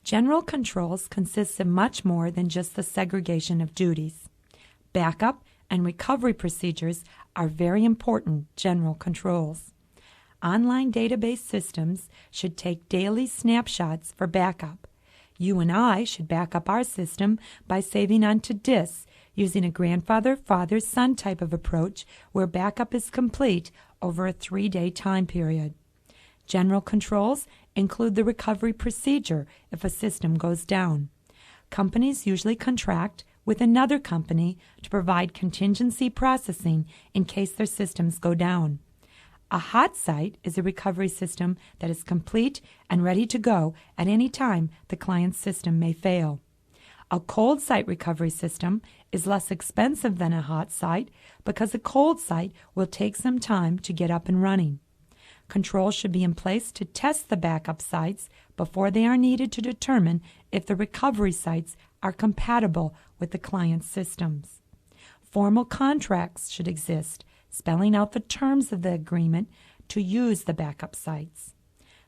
General controls consists of much more than just the segregation of duties. Backup and recovery procedures are very important general controls. Online database systems should take daily snapshots for backup. You and I should back up our system by saving onto disks using a grandfather, father, son type of approach where backup is complete over a 3-day time period. General controls include the recovery procedure if a system goes down. Companies usually contract with another company to provide contingency processing in case their systems go down. A hot site is a recovery system that is complete and ready to go at any time the client's system may fail. A cold site recovery system is less expensive than a hot site because a cold site will take some time to get up and running. Controls should be in place to test the backup sites before they are needed to determine if the recovery sites are compatible with the client's systems. Formal contracts should exist, spelling out the terms of the agreement to use the backup sites.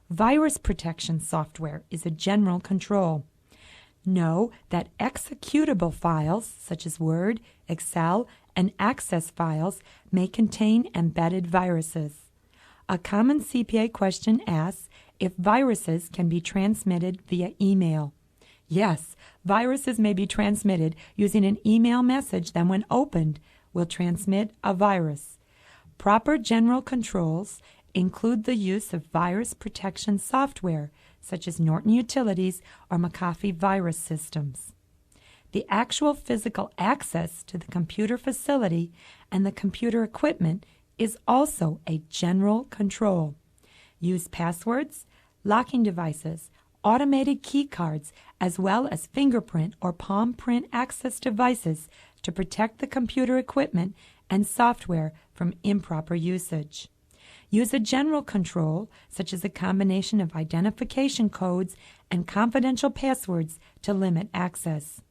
Virus protection software is a general control. Know that executable files, such as Word, Excel, and Access files, may contain embedded viruses. A common CPA question asks if viruses can be transmitted via email. Yes, viruses may be transmitted using an email message that, when opened, will transmit a virus. Proper general controls include the use of virus protection software, such as Norton Utilities or McAfee virus systems. The actual physical access to the computer facility and the computer equipment is also a general control. Use passwords, locking devices, automated key cards, as well as fingerprint or palm print access devices to protect the computer equipment and software from improper usage. Use a general control, such as a combination of identification codes and confidential passwords to limit access.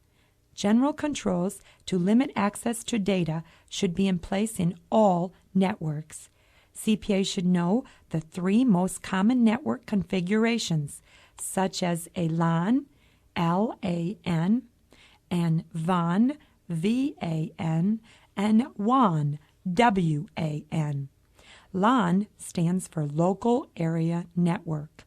General controls to limit access to data should be in place in all networks. CPA should know the 3 most common network configurations, such as a LAN, LAN, and VAN, VAN, and WAN, WAN. LAN stands for Local Area Network.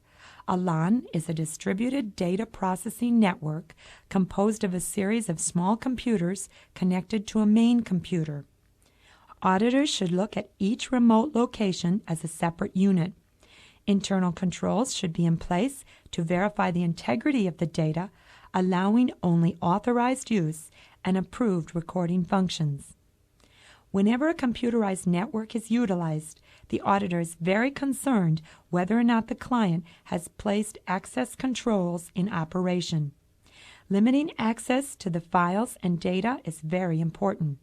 A LAN is a distributed data processing network composed of a series of small computers connected to a main computer. Auditors should look at each remote location as a separate unit. Internal controls should be in place to verify the integrity of the data, allowing only authorized use and approved recording functions. Whenever a computerized network is utilized, the auditor is very concerned whether or not the client has placed access controls in operation. Limiting access to the files and data is very important.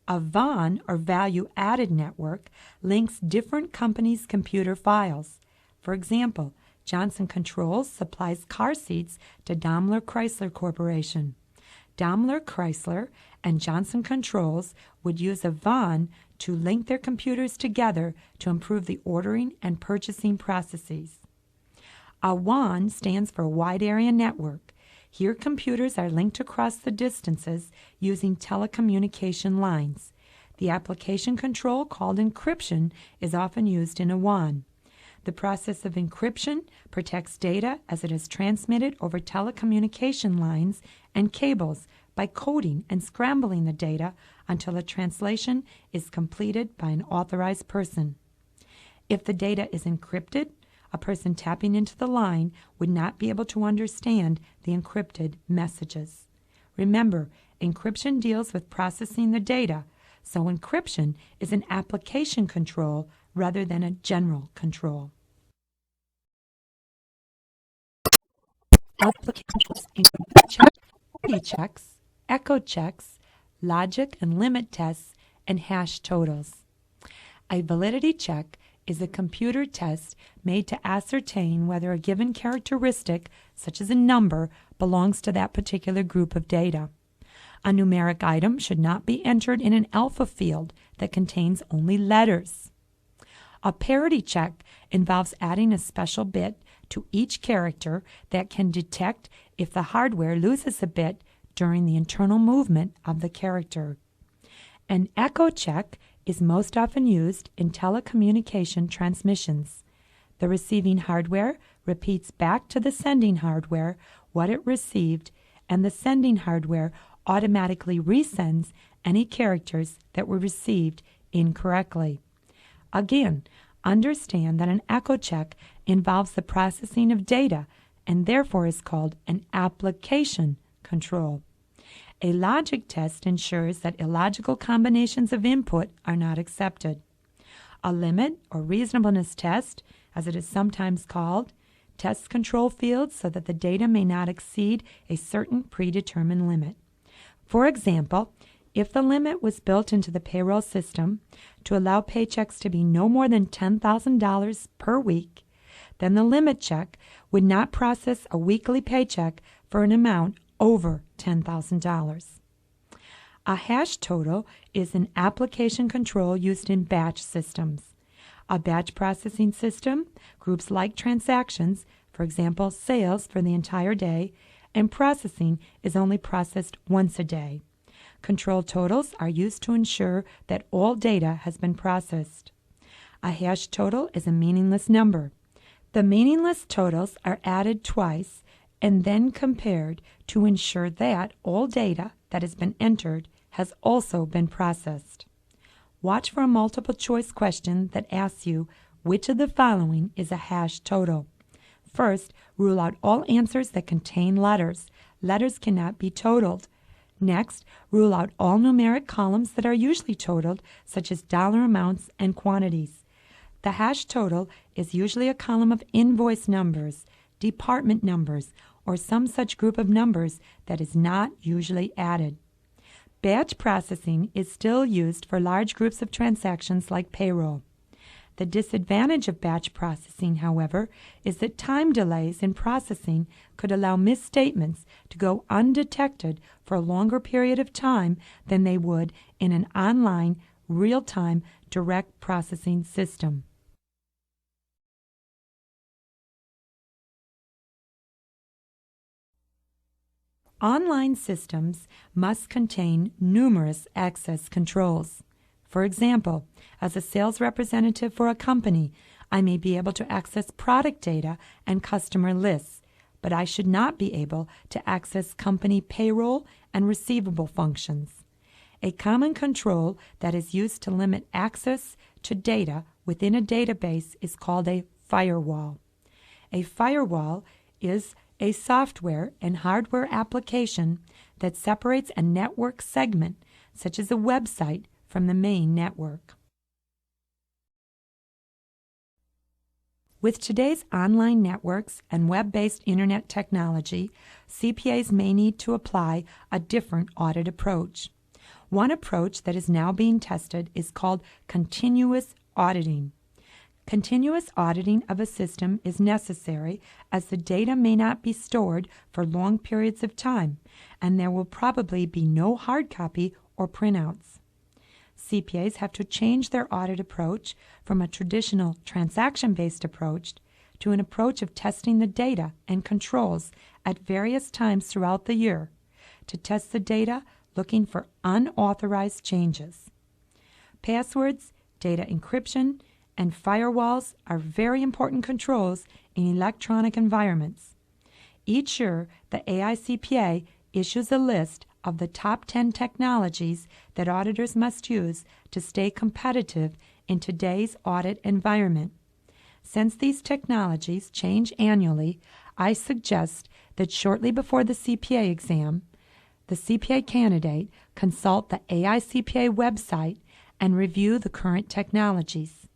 A VAN, or value-added network, links different companies' computer files. For example, Johnson Controls supplies car seats to Daimler Chrysler Corporation. Daimler Chrysler and Johnson Controls would use a VAN to link their computers together to improve the ordering and purchasing processes. A WAN stands for Wide Area Network. Here, computers are linked across the distances using telecommunication lines. The application control called encryption is often used in a WAN. The process of encryption protects data as it is transmitted over telecommunication lines and cables by coding and scrambling the data until a translation is completed by an authorized person. If the data is encrypted, a person tapping into the line would not be able to understand the encrypted messages. Remember, encryption deals with processing the data, so encryption is an application control rather than a general control. Application controls include checks, echo checks, logic and limit tests, and hash totals. A validity check is a computer test made to ascertain whether a given characteristic, such as a number, belongs to that particular group of data. A numeric item should not be entered in an alpha field that contains only letters. A parity check involves adding a special bit to each character that can detect if the hardware loses a bit during the internal movement of the character. An echo check is most often used in telecommunication transmissions. The receiving hardware repeats back to the sending hardware what it received, and the sending hardware automatically resends any characters that were received incorrectly. Again, understand that an echo check involves the processing of data and therefore is called an application control. A logic test ensures that illogical combinations of input are not accepted. A limit or reasonableness test, as it is sometimes called, tests control fields so that the data may not exceed a certain predetermined limit. For example, if the limit was built into the payroll system to allow paychecks to be no more than $10,000 per week, then the limit check would not process a weekly paycheck for an amount over $10,000. A hash total is an application control used in batch systems. A batch processing system groups like transactions, for example, sales for the entire day, and processing is only processed once a day. Control totals are used to ensure that all data has been processed. A hash total is a meaningless number. The meaningless totals are added twice and then compared to ensure that all data that has been entered has also been processed. Watch for a multiple choice question that asks you which of the following is a hash total. First, rule out all answers that contain letters. Letters cannot be totaled. Next, rule out all numeric columns that are usually totaled, such as dollar amounts and quantities. The hash total is usually a column of invoice numbers, department numbers, or some such group of numbers that is not usually added. Batch processing is still used for large groups of transactions like payroll. The disadvantage of batch processing, however, is that time delays in processing could allow misstatements to go undetected for a longer period of time than they would in an online, real-time, direct processing system. Online systems must contain numerous access controls. For example, as a sales representative for a company, I may be able to access product data and customer lists, but I should not be able to access company payroll and receivable functions. A common control that is used to limit access to data within a database is called a firewall. A firewall is a software and hardware application that separates a network segment, such as a website, from the main network. With today's online networks and web-based internet technology, CPAs may need to apply a different audit approach. One approach that is now being tested is called continuous auditing. Continuous auditing of a system is necessary as the data may not be stored for long periods of time, and there will probably be no hard copy or printouts. CPAs have to change their audit approach from a traditional transaction-based approach to an approach of testing the data and controls at various times throughout the year to test the data looking for unauthorized changes. Passwords, data encryption, and firewalls are very important controls in electronic environments. Each year, the AICPA issues a list of the top 10 technologies that auditors must use to stay competitive in today's audit environment. Since these technologies change annually, I suggest that shortly before the CPA exam, the CPA candidate consult the AICPA website and review the current technologies.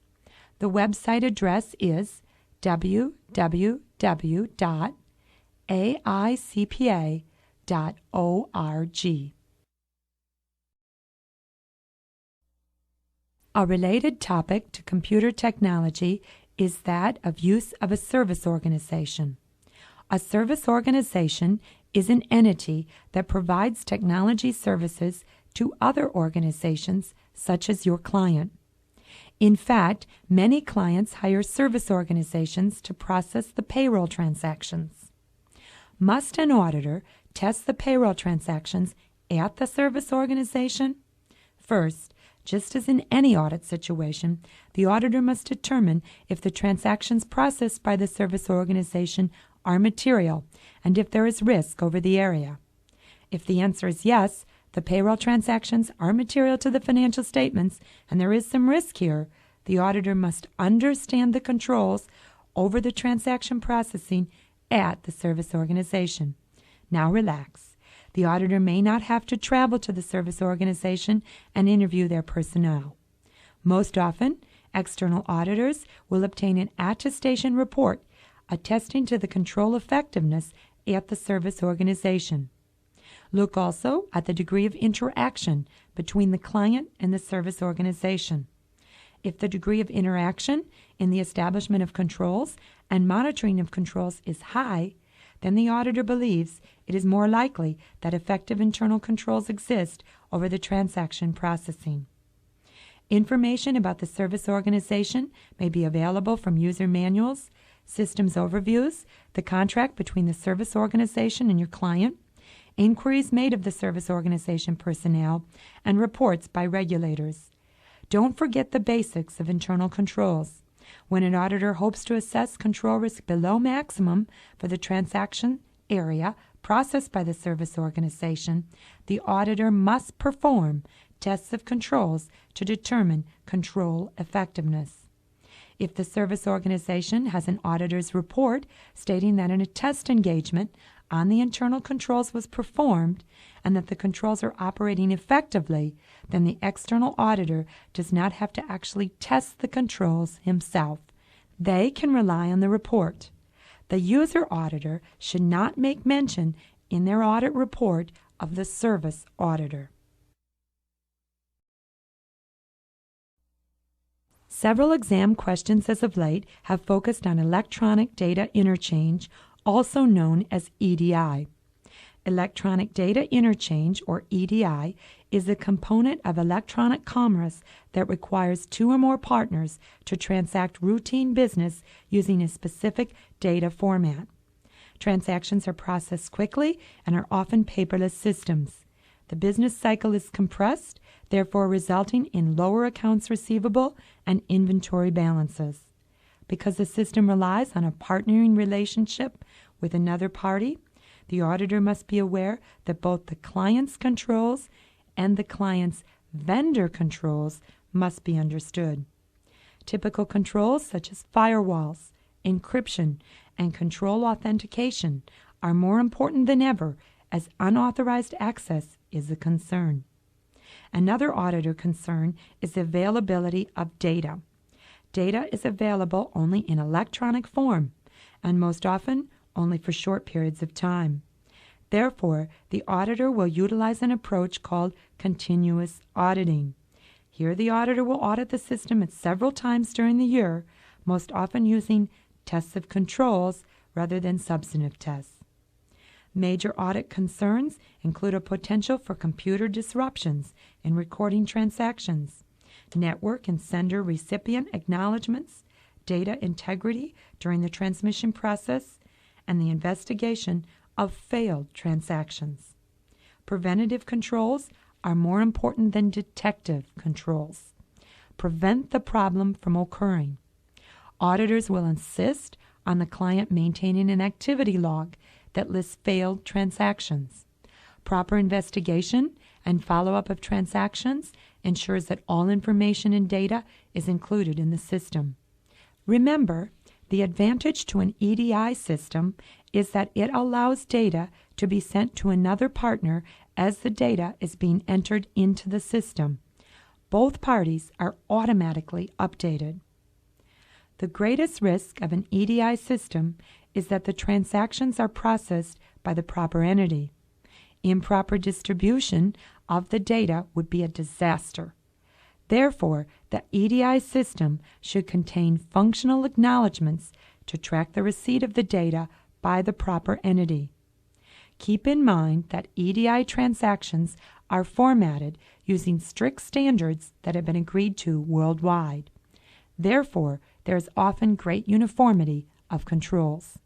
The website address is www.aicpa.org. A related topic to computer technology is that of use of a service organization. A service organization is an entity that provides technology services to other organizations such as your client. In fact, many clients hire service organizations to process the payroll transactions. Must an auditor test the payroll transactions at the service organization? First, just as in any audit situation, the auditor must determine if the transactions processed by the service organization are material and if there is risk over the area. If the answer is yes, the payroll transactions are material to the financial statements and there is some risk here, the auditor must understand the controls over the transaction processing at the service organization. Now relax. The auditor may not have to travel to the service organization and interview their personnel. Most often, external auditors will obtain an attestation report attesting to the control effectiveness at the service organization. Look also at the degree of interaction between the client and the service organization. If the degree of interaction in the establishment of controls and monitoring of controls is high, then the auditor believes it is more likely that effective internal controls exist over the transaction processing. Information about the service organization may be available from user manuals, systems overviews, the contract between the service organization and your client, inquiries made of the service organization personnel, and reports by regulators. Don't forget the basics of internal controls. When an auditor hopes to assess control risk below maximum for the transaction area processed by the service organization, the auditor must perform tests of controls to determine control effectiveness. If the service organization has an auditor's report stating that a test engagement on the internal controls was performed and that the controls are operating effectively, then the external auditor does not have to actually test the controls himself. They can rely on the report. The user auditor should not make mention in their audit report of the service auditor. Several exam questions as of late have focused on electronic data interchange, also known as EDI. Electronic data interchange, or EDI, is a component of electronic commerce that requires two or more partners to transact routine business using a specific data format. Transactions are processed quickly and are often paperless systems. The business cycle is compressed, therefore resulting in lower accounts receivable and inventory balances. Because the system relies on a partnering relationship with another party, the auditor must be aware that both the client's controls and the client's vendor controls must be understood. Typical controls such as firewalls, encryption, and control authentication are more important than ever as unauthorized access is a concern. Another auditor concern is the availability of data. Data is available only in electronic form, and most often only for short periods of time. Therefore, the auditor will utilize an approach called continuous auditing. Here, the auditor will audit the system at several times during the year, most often using tests of controls rather than substantive tests. Major audit concerns include a potential for computer disruptions in recording transactions, network and sender recipient acknowledgments, data integrity during the transmission process, and the investigation of failed transactions. Preventative controls are more important than detective controls. Prevent the problem from occurring. Auditors will insist on the client maintaining an activity log that lists failed transactions. Proper investigation and follow-up of transactions ensures that all information and data is included in the system. Remember, the advantage to an EDI system is that it allows data to be sent to another partner as the data is being entered into the system. Both parties are automatically updated. The greatest risk of an EDI system is that the transactions are processed by the proper entity. Improper distribution of the data would be a disaster. Therefore, the EDI system should contain functional acknowledgments to track the receipt of the data by the proper entity. Keep in mind that EDI transactions are formatted using strict standards that have been agreed to worldwide. Therefore, there is often great uniformity of controls.